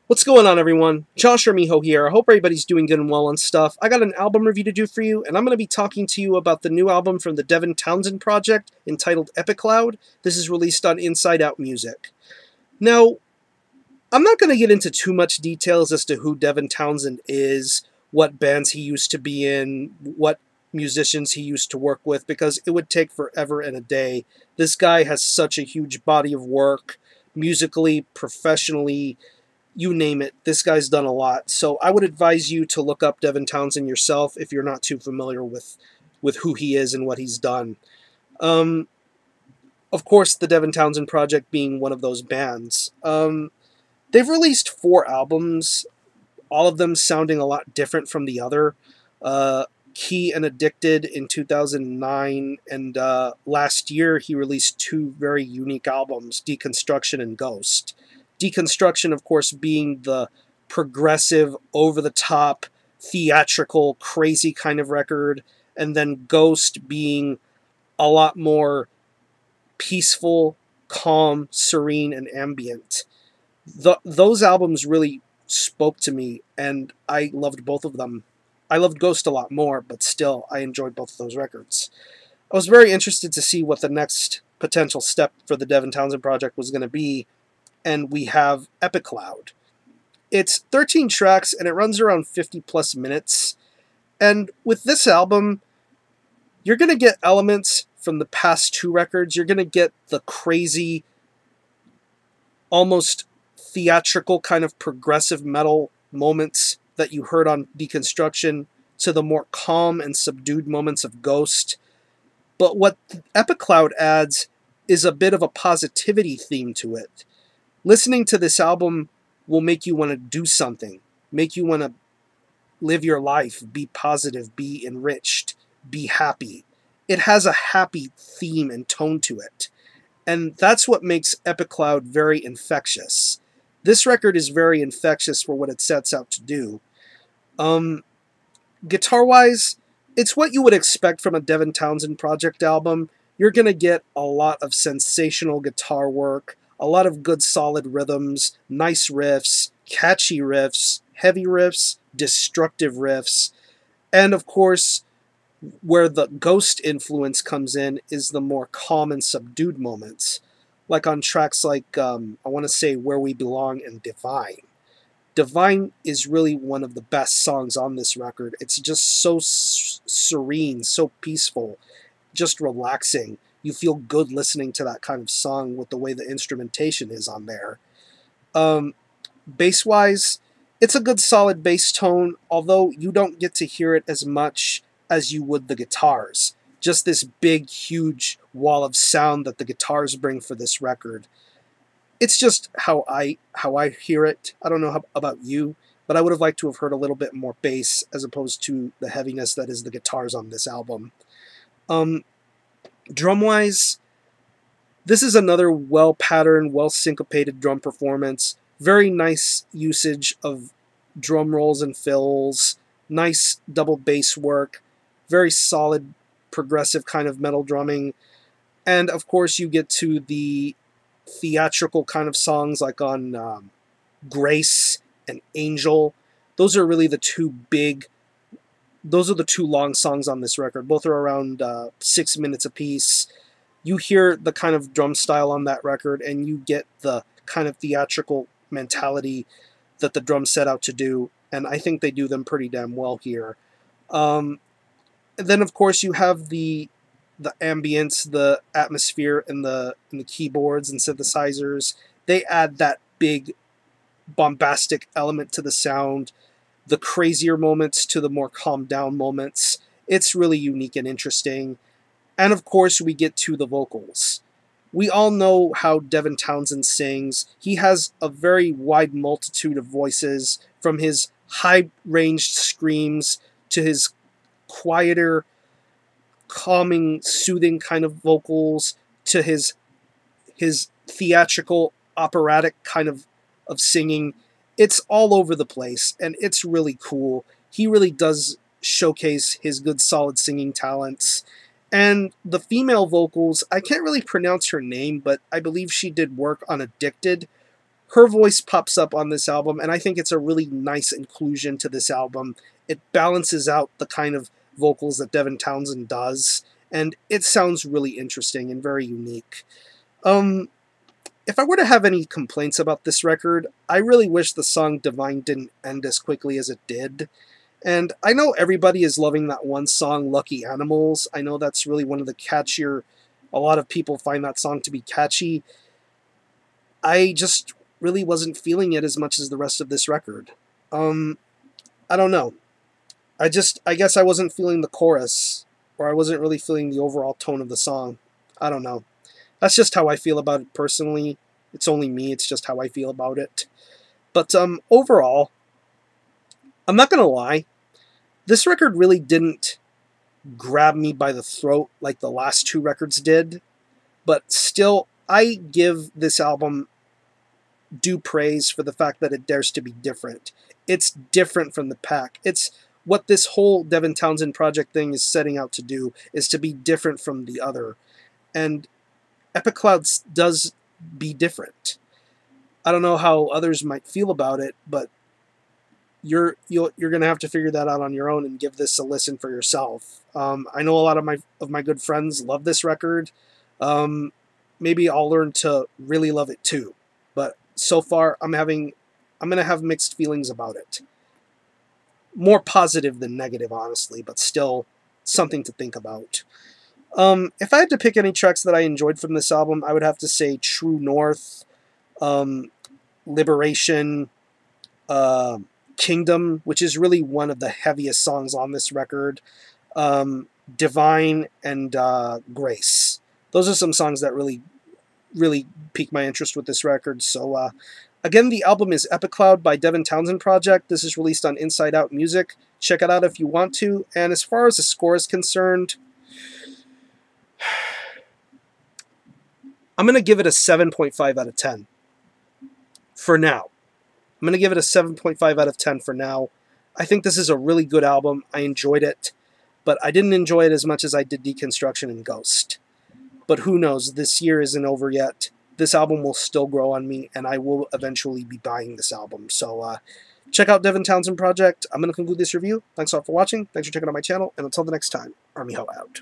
What's going on, everyone? Josh or Miho here. I hope everybody's doing good and well and stuff. I got an album review to do for you, and I'm going to be talking to you about the new album from the Devin Townsend Project entitled Epicloud. This is released on InsideOut Music. Now, I'm not going to get into too much details as to who Devin Townsend is, what bands he used to be in, what musicians he used to work with, because it would take forever and a day. This guy has such a huge body of work, musically, professionally, you name it. This guy's done a lot. So I would advise you to look up Devin Townsend yourself if you're not too familiar with who he is and what he's done. Um, of course, the Devin Townsend Project being one of those bands. They've released 4 albums, all of them sounding a lot different from the other. Key and Addicted in 2009, and last year he released 2 very unique albums, Deconstruction and Ghost. Deconstruction, of course, being the progressive, over-the-top, theatrical, crazy kind of record, and then Ghost being a lot more peaceful, calm, serene, and ambient. Those albums really spoke to me, and I loved both of them. I loved Ghost a lot more, but still, I enjoyed both of those records. I was very interested to see what the next potential step for the Devin Townsend Project was going to be, and we have Epicloud. It's 13 tracks, and it runs around 50 plus minutes. And with this album, you're going to get elements from the past 2 records. You're going to get the crazy, almost theatrical kind of progressive metal moments that you heard on Deconstruction to the more calm and subdued moments of Ghost. But what Epicloud adds is a bit of a positivity theme to it. Listening to this album will make you want to do something, make you want to live your life, be positive, be enriched, be happy. It has a happy theme and tone to it. And that's what makes Epicloud very infectious. This record is very infectious for what it sets out to do. Guitar-wise, it's what you would expect from a Devin Townsend Project album. You're going to get a lot of sensational guitar work, a lot of good solid rhythms, nice riffs, catchy riffs, heavy riffs, destructive riffs, and of course, where the Ghost influence comes in is the more calm and subdued moments, like on tracks like, I want to say Where We Belong and Divine. Divine is really one of the best songs on this record. It's just so serene, so peaceful, just relaxing. You feel good listening to that kind of song with the way the instrumentation is on there. Bass-wise, it's a good solid bass tone, although you don't get to hear it as much as you would the guitars. Just this big, huge wall of sound that the guitars bring for this record. It's just how I hear it. I don't know about you, but I would have liked to have heard a little bit more bass as opposed to the heaviness that is the guitars on this album. Drum-wise, this is another well-patterned, well-syncopated drum performance. Very nice usage of drum rolls and fills. Nice double bass work. Very solid, progressive kind of metal drumming. And, of course, you get to the theatrical kind of songs like on Grace and Angel. Those are really the 2 big... Those are the 2 long songs on this record. Both are around 6 minutes apiece. You hear the kind of drum style on that record, and you get the kind of theatrical mentality that the drums set out to do, and I think they do them pretty damn well here. And then, of course, you have the ambience, the atmosphere, and the keyboards and synthesizers. They add that big, bombastic element to the sound, the crazier moments to the more calmed down moments. It's really unique and interesting. And of course, we get to the vocals. We all know how Devin Townsend sings. He has a very wide multitude of voices, from his high-ranged screams to his quieter, calming, soothing kind of vocals, to his theatrical, operatic kind of singing. It's all over the place, and it's really cool. He really does showcase his good, solid singing talents. And the female vocals, I can't really pronounce her name, but I believe she did work on Addicted. her voice pops up on this album, and I think it's a really nice inclusion to this album. It balances out the kind of vocals that Devin Townsend does, and it sounds really interesting and very unique. If I were to have any complaints about this record, I really wish the song Divine didn't end as quickly as it did. And I know everybody is loving that one song, Lucky Animals. I know that's really one of the catchier, a lot of people find that song to be catchy. I just really wasn't feeling it as much as the rest of this record. I don't know. I guess I wasn't feeling the chorus, or I wasn't really feeling the overall tone of the song. I don't know. That's just how I feel about it personally. It's only me, it's just how I feel about it. But overall, I'm not gonna lie, this record really didn't grab me by the throat like the last two records did, but still, I give this album due praise for the fact that it dares to be different. It's different from the pack. It's what this whole Devin Townsend Project thing is setting out to do, is to be different from the other. And Epicloud does be different. I don't know how others might feel about it, but you're going to have to figure that out on your own and give this a listen for yourself. I know a lot of my good friends love this record. Maybe I'll learn to really love it too. But so far, I'm going to have mixed feelings about it. More positive than negative, honestly, but still something to think about. If I had to pick any tracks that I enjoyed from this album, I would have to say True North, Liberation, Kingdom, which is really one of the heaviest songs on this record, Divine, and Grace. Those are some songs that really piqued my interest with this record. So, again, the album is Epicloud by Devin Townsend Project. This is released on InsideOut Music. Check it out if you want to. And as far as the score is concerned, I'm going to give it a 7.5 out of 10 for now. I'm going to give it a 7.5 out of 10 for now. I think this is a really good album. I enjoyed it, but I didn't enjoy it as much as I did Deconstruction and Ghost. But who knows? This year isn't over yet. This album will still grow on me, and I will eventually be buying this album. So check out Devin Townsend Project. I'm going to conclude this review. Thanks all for watching. Thanks for checking out my channel. And until the next time, Army Ho out.